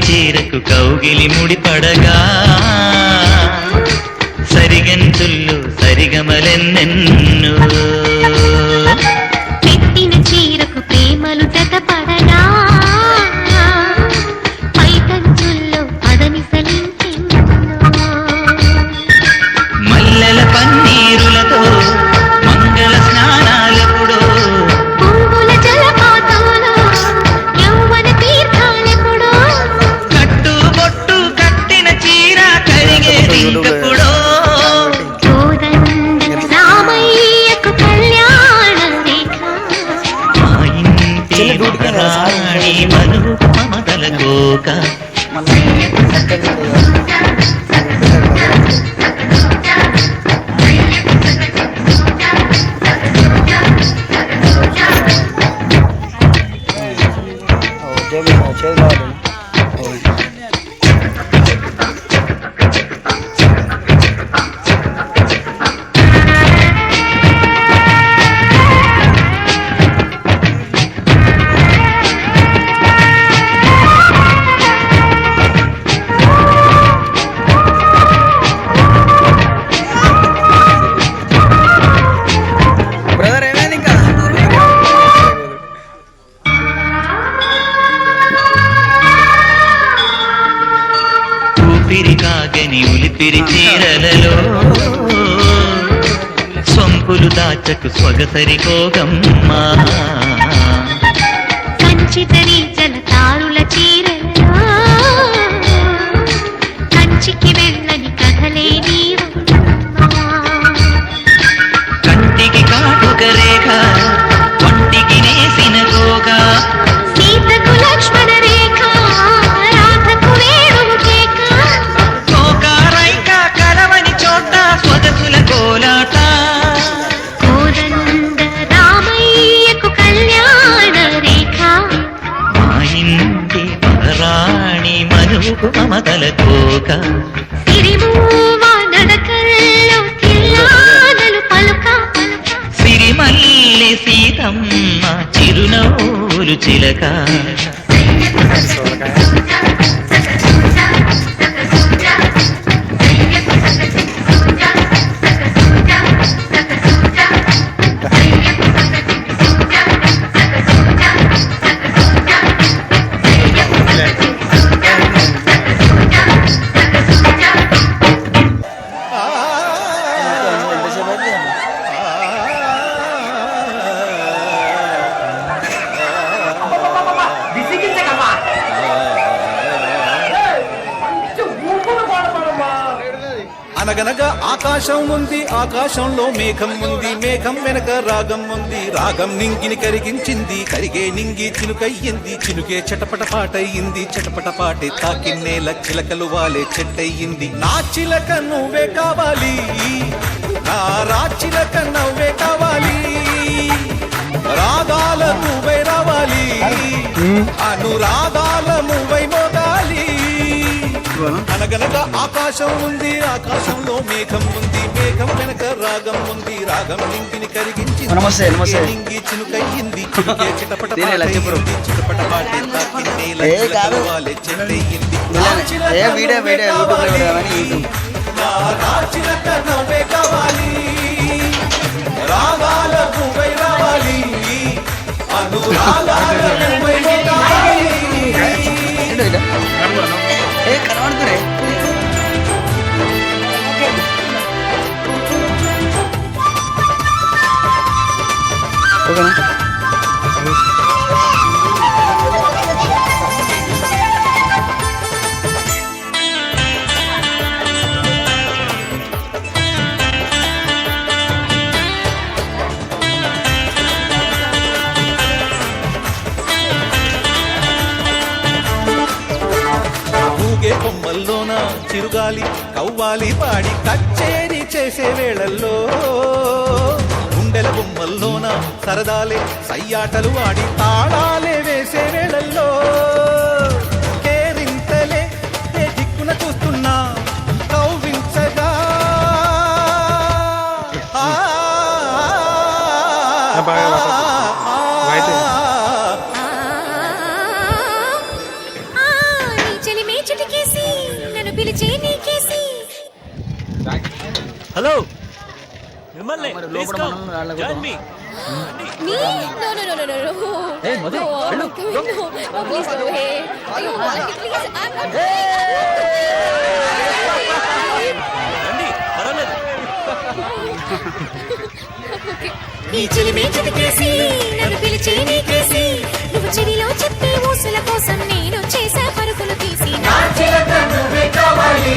చీరకు కౌగిలి ముడిపడగా సరిగంతుల్లో సరిగమలెన్నెన్నో పెట్టిన చీరకు ప్రేమలు జతపడగా పైకంచుల్లో పదనిసలించెన్నో మల్లెల పన్నీరులతో మంగళ స్నానాలెప్పుడో పువ్వుల జలపాతంలో యవ్వన తీర్థాలెప్పుడో కట్టుబొట్టు కట్టిన చీర కరిగేదింకప్పుడో కోదండ రామయ్యకు కళ్యాణ రేఖ మా ఇంటి మహారాణి మనువు మమతల కోక కాగని ఉలిపిరి చీరలలో సొంపులు దాచకు సొగసరి కోగమ్మా కంచితరి జలతారుల చీరలో కంచికి వెళ్ళని కథలే నీవమ్మా కంటికి కాటుక రేఖ ఒంటికి నేసిన గోగా సీతకు లక్ష్మణ రేఖ రాధకు వేణువు కేక కోకారైక కలవని చోట స్వగతుల కోలాట కోదండ రామయ్యకు కళ్యాణ రేఖ మా ఇంటి మహారాణి మనువుకు మమతల కోక సిరిమూవ నడకల్లో తిల్లానలు పలుక సిరిమల్లె సీతమ్మ చిరునవ్వులు చిలక అనగనగా ఆకాశం ఉంది, ఆకాశంలో మేఘం ఉంది, మేఘం వెనక రాగం ఉంది, రాగం నింగిని కరిగించింది, కరిగే నింగి చిలుకయ్యింది, చిలుకే చటపట పాటయ్యింది, చటపట పాటే తాకిన్నేల చిలకలు వాలే చెట్టయ్యింది. నా చిలక నువ్వే కావాలి, నా రాచిలక నవ్వే కావాలి, రాగాల నువ్వే రావాలి. అనురాగాల మువై మోగాలి అనగనగా ఆకాశం ఉంది ఆకాశంలో మేఘం ఉంది మేఘం వెనక రాగం ఉంది రాగం నింగిని కరిగించింది నమస్తే, నమస్తే. నింగి చినుకయ్యింది చినుకే చిటపట దీని ఇలా చెప్పరు. చిటపట పాటే తాకి నేల ఏ కాదు. చిలకలవాలే చెట్టయ్యింది ఏ వీడియో యూట్యూబ్ లో కానీ యూట్యూబ్ చిలక నవ్వే కావాలి రాగాల మువై రావాలి అనురాగాల మువై మోగాలి ఏ కనబడుతురే ఓకేనా ఊగే కొమ్మల్లోన చిరుగాలి కవ్వాలి పాడి కచ్చేరి చేసే వేళల్లో గుండెల బొమ్మల్లోన సరదాలే సయ్యాటలు ఆడి తాళాలే వేసే వేళల్లో కేరింతలే ఏ దిక్కున చూస్తున్నా కవ్వించగా ఆ, నీ చెలిమే చిటికేసి నన్ను పిలిచే నీకేసి హలో మిమ్మల్ని మరి ప్లీజ్ లోపల కమ్ మనం రాళ్ళ join me Me? No, no, no, no, no, no. Hey, Madhu, no, hello. no, no, please go away. You want me, please? I'm not. రండి పర్వాలేదు Okay. నీ చెలిమే చిటికేసి నన్ను పిలిచే నీకేసి నువ్వు చెడిలో చెప్పే ఊసుల కోసం నేను చేసే పరుగులు తీసి నా చిలక నువ్వే కావాలి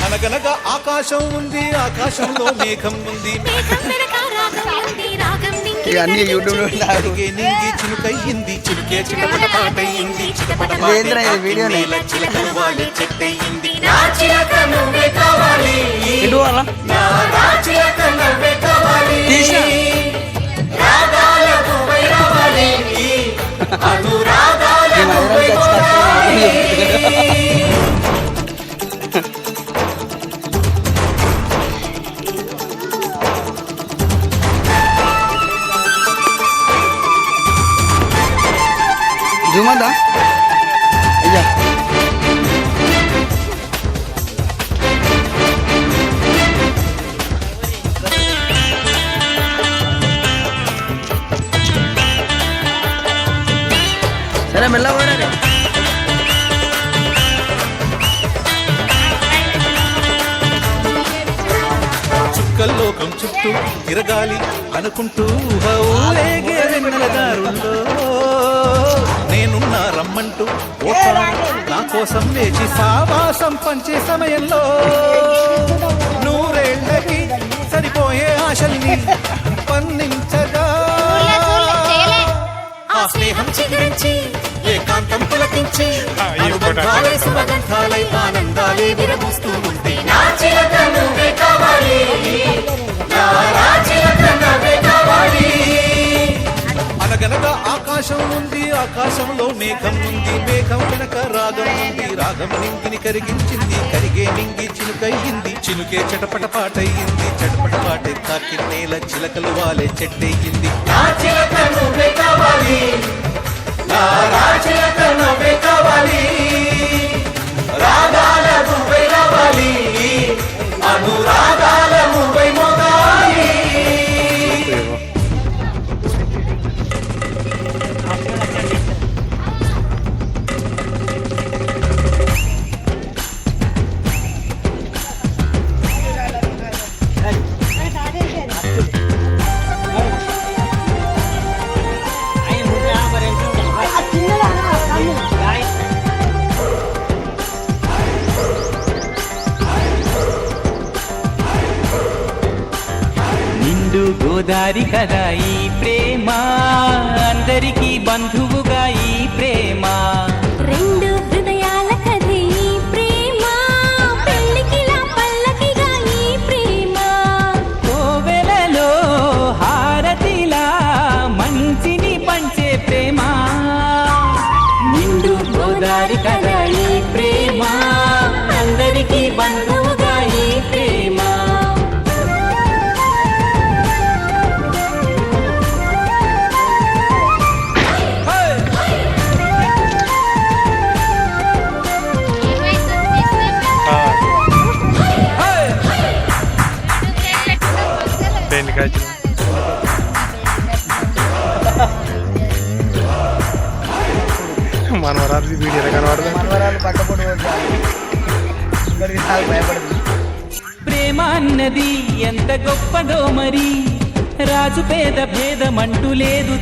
అనగనగా ఆకాశం ఉంది ఆకాశంలో మేఘం ఉంది మేఘం వెనక రాగం ఉంది రాగం నింగి ఇక అన్ని యూట్యూబ్ లో కరిగే నింగి చినుకయ్యింది చినుకే చిటపట పాటయ్యింది చిటపట ఇదేంద్రా ఇది వీడియోనే? చిలకలు వాలే చెట్టయ్యింది నా చిలక నువ్వే కావాలి ఇటు వాళ్ళ నా చిలక నువ్వే కావాలి తీసిన రాగాల నువ్వే రావాలి అనురాగాల నువ్వే కావాలి జూమదా అయ్యా సరే మెల్లబోరే చుక్కల్లోకం చుట్టూ తిరగాలి అనుకుంటూ ఊరేగే వెన్నెల దారుల్లో నేనున్నా రమ్మంటూ ఓటాను నా కోసం వేచి సావాసం పంచే సమయంలో నూరేళ్ళకి సరిపోయే ఆశల్ని పండించగా ఆ స్నేహం చిగురించి ఏకాంతం పులకించి అనుబంధాలే సుమగంధాలై ఆనందాలే విరబూస్తూ ఉంటే నా చిలక నువ్వే కావాలి నా చిలక నువ్వే కావాలి అనగనగా ఆకాశం ఉంది ఆకాశంలో మేఘం ఉంది మేఘం వెనక రాగం ఉంది రాగం నింగిని కరిగించింది కరిగే నింగి చినుకయ్యింది చినుకే చటపట పాటయ్యింది చటపట పాటే తాకి నేల చిలకలు వాలే చెట్టయ్యింది నా చిలక నువ్వే కావాలి నా చిలక నువ్వే కావాలి రాగాల నువ్వే రావాలి అనురాగాల నువ్వే మోగాలి నిండు గోదారి కదా ఈ ప్రేమ అందరికీ బంధువుగా ఈ ప్రేమ రెండు హృదయాల కథే ఈ ప్రేమ పెళ్ళికిలా పల్లకిగా ఈ ప్రేమ కోవెలలో హారతి మనవరాలు వీడియో కనబడదు. మనవరాలు పట్టపొట్టు కొట్టాలి. ఇక్కడికి చాలా భయపడుతుంది. ప్రేమ అన్నది ఎంత గొప్పదో మరి, రాజు పేద భేదమంటూ లేదు